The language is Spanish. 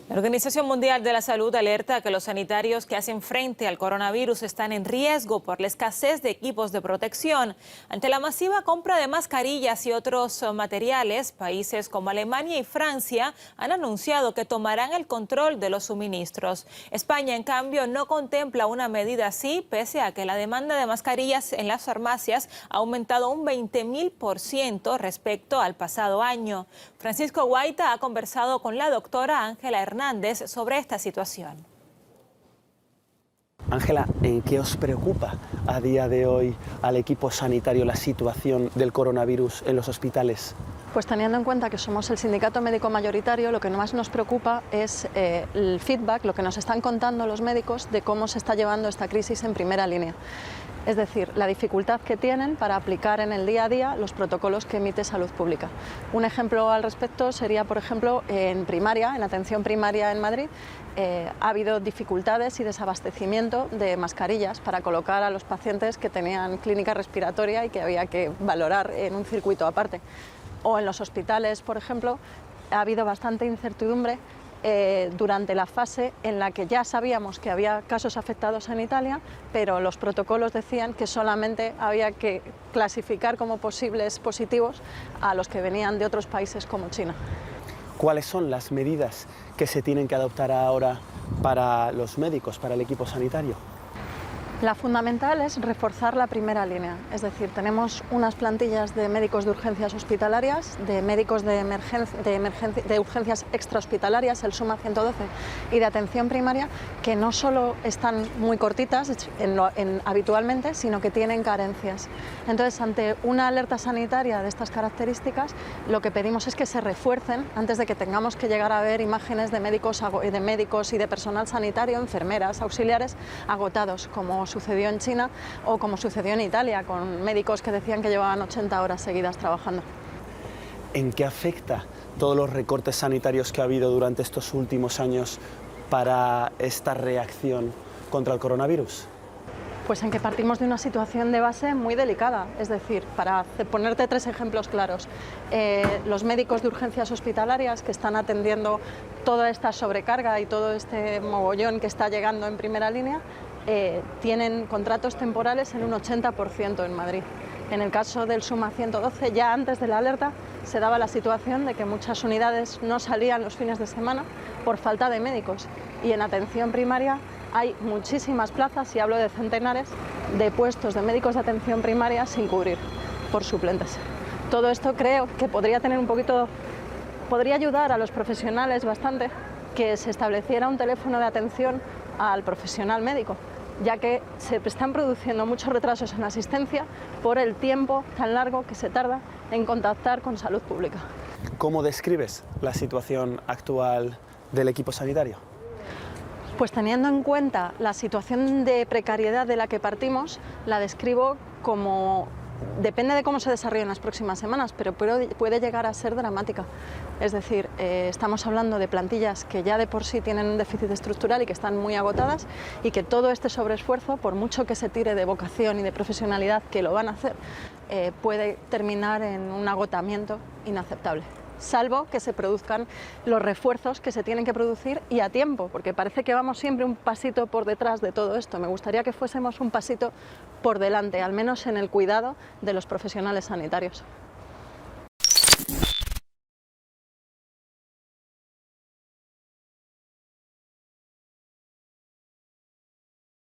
La Organización Mundial de la Salud alerta que los sanitarios que hacen frente al coronavirus están en riesgo por la escasez de equipos de protección. Ante la masiva compra de mascarillas y otros materiales, países como Alemania y Francia han anunciado que tomarán el control de los suministros. España, en cambio, no contempla una medida así, pese a que la demanda de mascarillas en las farmacias ha aumentado un 20.000% respecto al pasado año. Francisco Guaita ha conversado con la doctora Ángela Hernández sobre esta situación. Ángela, ¿en qué os preocupa a día de hoy al equipo sanitario la situación del coronavirus en los hospitales? Pues teniendo en cuenta que somos el sindicato médico mayoritario, lo que más nos preocupa es el feedback, lo que nos están contando los médicos de cómo se está llevando esta crisis en primera línea. Es decir, la dificultad que tienen para aplicar en el día a día los protocolos que emite Salud Pública. Un ejemplo al respecto sería, por ejemplo, en primaria, en atención primaria en Madrid, ha habido dificultades y desabastecimiento de mascarillas para colocar a los pacientes que tenían clínica respiratoria y que había que valorar en un circuito aparte. O en los hospitales, por ejemplo, ha habido bastante incertidumbre durante la fase en la que ya sabíamos que había casos afectados en Italia, pero los protocolos decían que solamente había que clasificar como posibles positivos a los que venían de otros países como China. ¿Cuáles son las medidas que se tienen que adoptar ahora para los médicos, para el equipo sanitario? La fundamental es reforzar la primera línea, es decir, tenemos unas plantillas de médicos de urgencias hospitalarias, de médicos de urgencias extrahospitalarias, el SUMA 112, y de atención primaria, que no solo están muy cortitas habitualmente, sino que tienen carencias. Entonces, ante una alerta sanitaria de estas características, lo que pedimos es que se refuercen antes de que tengamos que llegar a ver imágenes de médicos y de personal sanitario, enfermeras, auxiliares, agotados, como sucedió en China o como sucedió en Italia, con médicos que decían que llevaban 80 horas seguidas trabajando. ¿En qué afecta todos los recortes sanitarios que ha habido durante estos últimos años para esta reacción contra el coronavirus? Pues en que partimos de una situación de base muy delicada, es decir, para ponerte tres ejemplos claros, los médicos de urgencias hospitalarias que están atendiendo toda esta sobrecarga y todo este mogollón que está llegando en primera línea, tienen contratos temporales en un 80% en Madrid. En el caso del SUMA 112, ya antes de la alerta, se daba la situación de que muchas unidades no salían los fines de semana por falta de médicos. Y en atención primaria hay muchísimas plazas, y hablo de centenares, de puestos de médicos de atención primaria sin cubrir por suplentes. Todo esto creo que podría ayudar a los profesionales bastante que se estableciera un teléfono de atención al profesional médico, ya que se están produciendo muchos retrasos en la asistencia por el tiempo tan largo que se tarda en contactar con Salud Pública. ¿Cómo describes la situación actual del equipo sanitario? Pues teniendo en cuenta la situación de precariedad de la que partimos, la describo como... Depende de cómo se desarrollen las próximas semanas, pero puede llegar a ser dramática. Es decir, estamos hablando de plantillas que ya de por sí tienen un déficit estructural y que están muy agotadas, y que todo este sobreesfuerzo, por mucho que se tire de vocación y de profesionalidad, que lo van a hacer, puede terminar en un agotamiento inaceptable. Salvo que se produzcan los refuerzos que se tienen que producir y a tiempo, porque parece que vamos siempre un pasito por detrás de todo esto. Me gustaría que fuésemos un pasito por delante, al menos en el cuidado de los profesionales sanitarios.